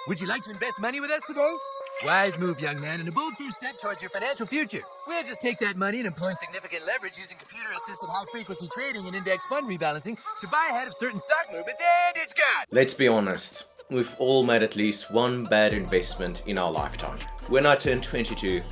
Would you like to invest money with us today? Wise move, young man, and a bold first step towards your financial future. We'll just take that money and employ significant leverage using computer-assisted high-frequency trading and index fund rebalancing to buy ahead of certain stock movements, and it's gone! Let's be honest, we've all made at least one bad investment in our lifetime. When I turned 22,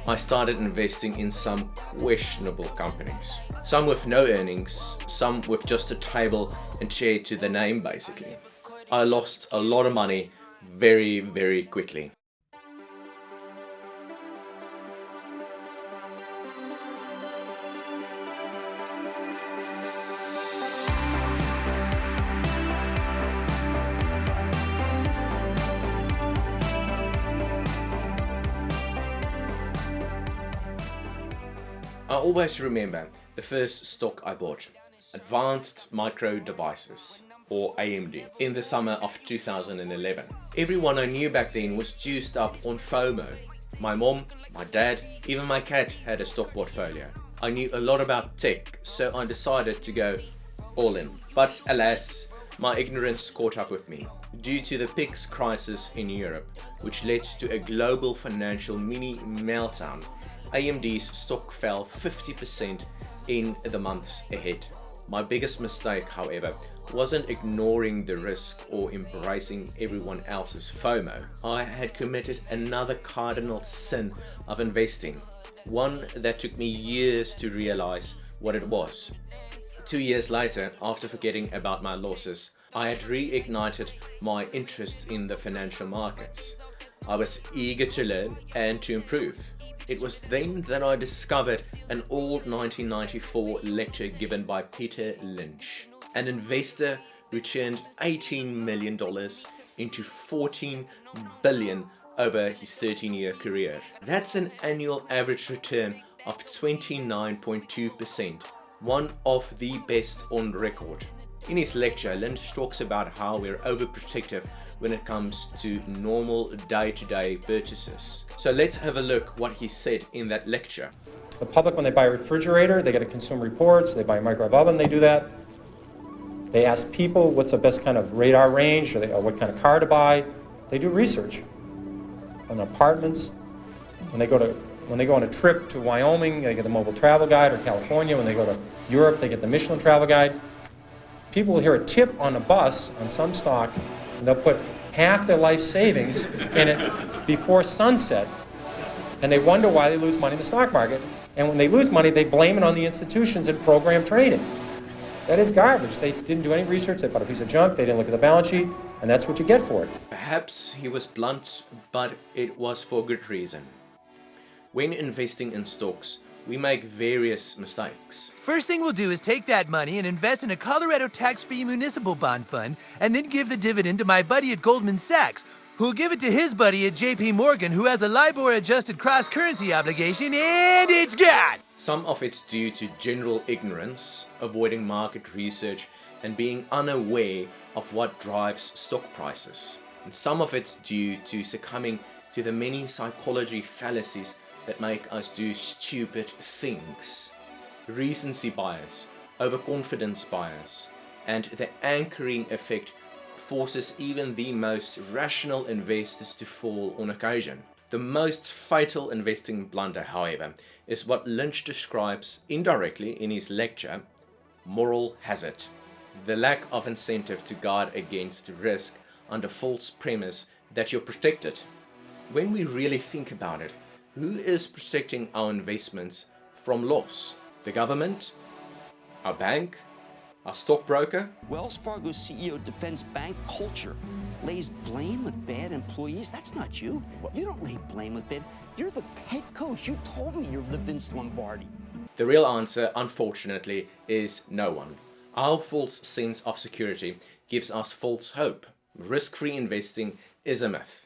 I started investing in some questionable companies. Some with no earnings, some with just a table and chair to the name basically. I lost a lot of money very, very quickly. I always remember the first stock I bought, Advanced Micro Devices, or AMD, in the summer of 2011. Everyone I knew back then was juiced up on FOMO. My mom, my dad, even my cat had a stock portfolio. I knew a lot about tech, so I decided to go all in. But alas, my ignorance caught up with me. Due to the PIGS crisis in Europe, which led to a global financial mini meltdown, AMD's stock fell 50% in the months ahead. My biggest mistake, however, wasn't ignoring the risk or embracing everyone else's FOMO. I had committed another cardinal sin of investing, one that took me years to realize what it was. 2 years later, after forgetting about my losses, I had reignited my interest in the financial markets. I was eager to learn and to improve. It was then that I discovered an old 1994 lecture given by Peter Lynch, an investor who turned $18 million into $14 billion over his 13-year career. That's an annual average return of 29.2%, one of the best on record. In his lecture, Lynch talks about how we're overprotective when it comes to normal day-to-day purchases. So let's have a look what he said in that lecture. The public, when they buy a refrigerator, they get a Consumer Reports, they buy a microwave oven, they do that. They ask people what's the best kind of radar range or what kind of car to buy. They do research on apartments. When they go on a trip to Wyoming, they get the Mobile Travel Guide, or California. When they go to Europe, they get the Michelin Travel Guide. People will hear a tip on a bus on some stock, and they'll put half their life savings in it before sunset, and they wonder why they lose money in the stock market. And when they lose money, they blame it on the institutions and program trading. That is garbage. They didn't do any research. They bought a piece of junk. They didn't look at the balance sheet, and that's what you get for it. Perhaps he was blunt, but it was for good reason. When investing in stocks, we make various mistakes. First thing we'll do is take that money and invest in a Colorado tax-free municipal bond fund, and then give the dividend to my buddy at Goldman Sachs, who'll give it to his buddy at JP Morgan, who has a LIBOR-adjusted cross-currency obligation, and it's gone! Some of it's due to general ignorance, avoiding market research, and being unaware of what drives stock prices. And some of it's due to succumbing to the many psychology fallacies that make us do stupid things. Recency bias, overconfidence bias, and the anchoring effect forces even the most rational investors to fall on occasion. The most fatal investing blunder, however, is what Lynch describes indirectly in his lecture, moral hazard. The lack of incentive to guard against risk under false premise that you're protected. When we really think about it, who is protecting our investments from loss? The government? Our bank? Our stockbroker? Wells Fargo's CEO defends bank culture, lays blame with bad employees. That's not you. You don't lay blame with bad. You're the head coach. You told me you're the Vince Lombardi. The real answer, unfortunately, is no one. Our false sense of security gives us false hope. Risk-free investing is a myth.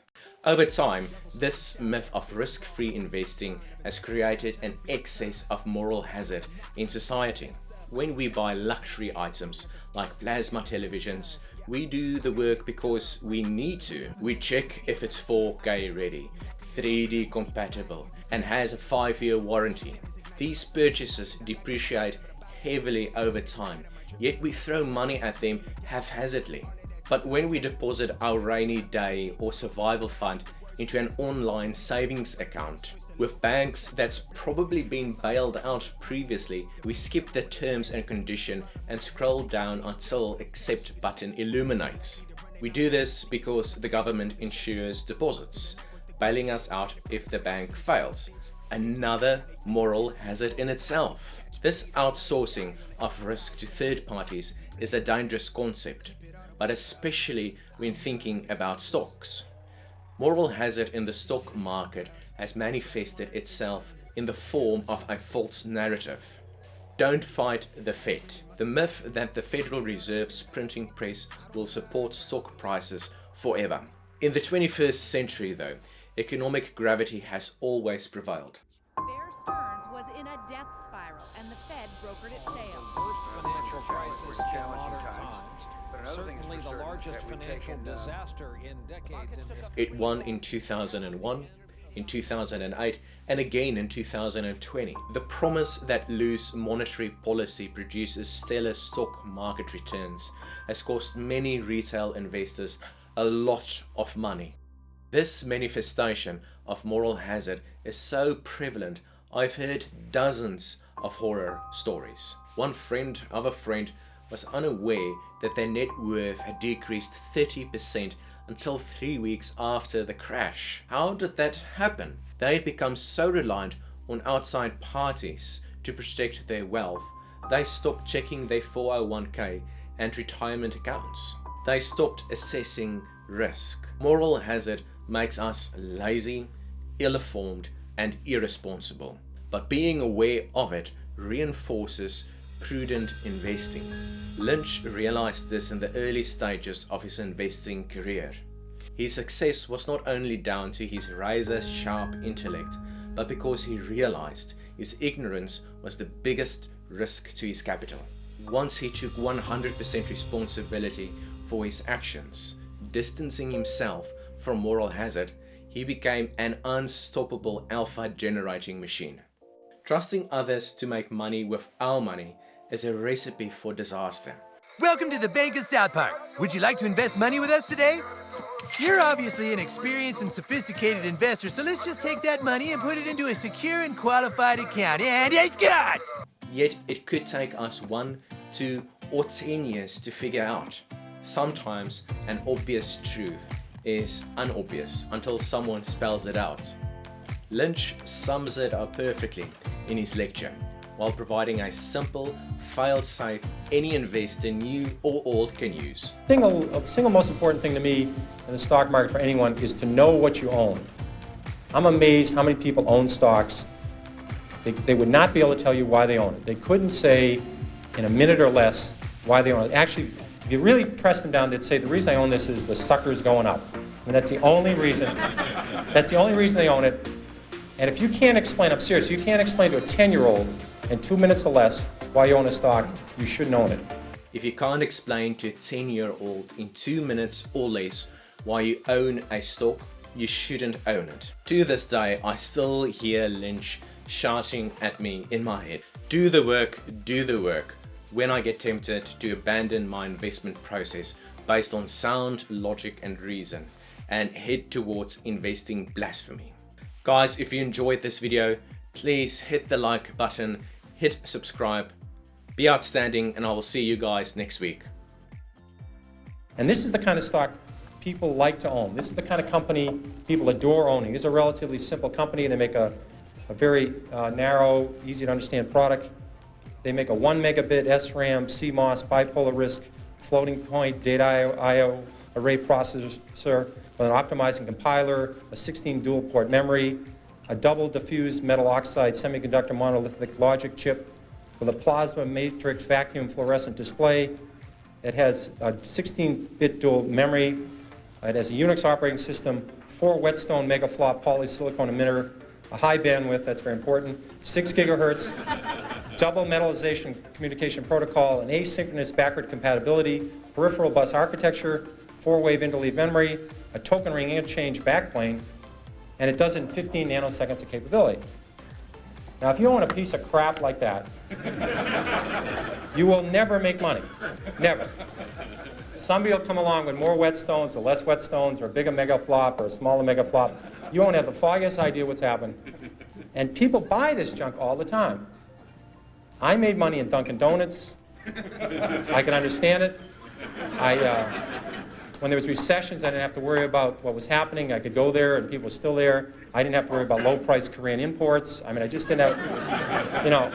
Over time, this myth of risk-free investing has created an excess of moral hazard in society. When we buy luxury items like plasma televisions, we do the work because we need to. We check if it's 4K ready, 3D compatible, and has a 5-year warranty. These purchases depreciate heavily over time, yet we throw money at them haphazardly. But when we deposit our rainy day or survival fund into an online savings account with banks that's probably been bailed out previously, we skip the terms and condition and scroll down until accept button illuminates. We do this because the government insures deposits, bailing us out if the bank fails. Another moral hazard in itself. This outsourcing of risk to third parties is a dangerous concept, but especially when thinking about stocks. Moral hazard in the stock market has manifested itself in the form of a false narrative. Don't fight the Fed. The myth that the Federal Reserve's printing press will support stock prices forever. In the 21st century, though, economic gravity has always prevailed. Bear Stearns was in a death spiral, and the Fed brokered its sale. Worst financial crisis in challenging modern times. times. But another thing is Certainly for the certain largest that we've financial taken, disaster in decades in history. It won in 2001, in 2008, and again in 2020. The promise that loose monetary policy produces stellar stock market returns has cost many retail investors a lot of money. This manifestation of moral hazard is so prevalent, I've heard dozens of horror stories. One friend of a friend was unaware that their net worth had decreased 30% until 3 weeks after the crash. How did that happen? They had become so reliant on outside parties to protect their wealth, they stopped checking their 401k and retirement accounts. They stopped assessing risk. Moral hazard makes us lazy, ill-informed, and irresponsible. But being aware of it reinforces prudent investing. Lynch realized this in the early stages of his investing career. His success was not only down to his razor-sharp intellect, but because he realized his ignorance was the biggest risk to his capital. Once he took 100% responsibility for his actions, distancing himself from moral hazard, he became an unstoppable alpha-generating machine. Trusting others to make money with our money is a recipe for disaster. Welcome to the Bank of South Park. Would you like to invest money with us today? You're obviously an experienced and sophisticated investor, so let's just take that money and put it into a secure and qualified account. And it's gone! Yet it could take us 1, 2, or 10 years to figure out. Sometimes an obvious truth is unobvious until someone spells it out. Lynch sums it up perfectly in his lecture, while providing a simple, fail-safe, any investor, new or old, can use. The single most important thing to me in the stock market for anyone is to know what you own. I'm amazed how many people own stocks. They would not be able to tell you why they own it. They couldn't say in a minute or less why they own it. Actually, if you really press them down, they'd say the reason I own this is the sucker's going up. And that's the only reason. That's the only reason they own it. And if you can't explain, I'm serious, you can't explain to a 10-year-old in 2 minutes or less why you own a stock, you shouldn't own it. If you can't explain to a 10-year-old in 2 minutes or less why you own a stock, you shouldn't own it. To this day, I still hear Lynch shouting at me in my head, do the work, when I get tempted to abandon my investment process based on sound logic and reason and head towards investing blasphemy. Guys, if you enjoyed this video, please hit the like button, hit subscribe, be outstanding, and I will see you guys next week. And this is the kind of stock people like to own. This is the kind of company people adore owning. This is a relatively simple company. They make a very narrow, easy to understand product. They make a 1 megabit SRAM, CMOS, bipolar risk, floating point data I/O array processor with an optimizing compiler, a 16 dual port memory, a double diffused metal oxide semiconductor monolithic logic chip with a plasma matrix vacuum fluorescent display. It has a 16-bit dual memory. It has a Unix operating system, 4 whetstone megaflop polysilicon emitter, a high bandwidth, that's very important, 6 gigahertz, double metallization communication protocol, an asynchronous backward compatibility, peripheral bus architecture, 4-wave interleave memory, a token ring interchange backplane, and it does it in 15 nanoseconds of capability. Now, if you own a piece of crap like that, You will never make money. Never. Somebody will come along with more whetstones or less whetstones or a bigger mega flop or a smaller mega flop. You won't have the foggiest idea what's happened. And people buy this junk all the time. I made money in Dunkin' Donuts. I can understand it. When there was recessions, I didn't have to worry about what was happening. I could go there and people were still there. I didn't have to worry about low-priced Korean imports. I mean, I just didn't have, you know,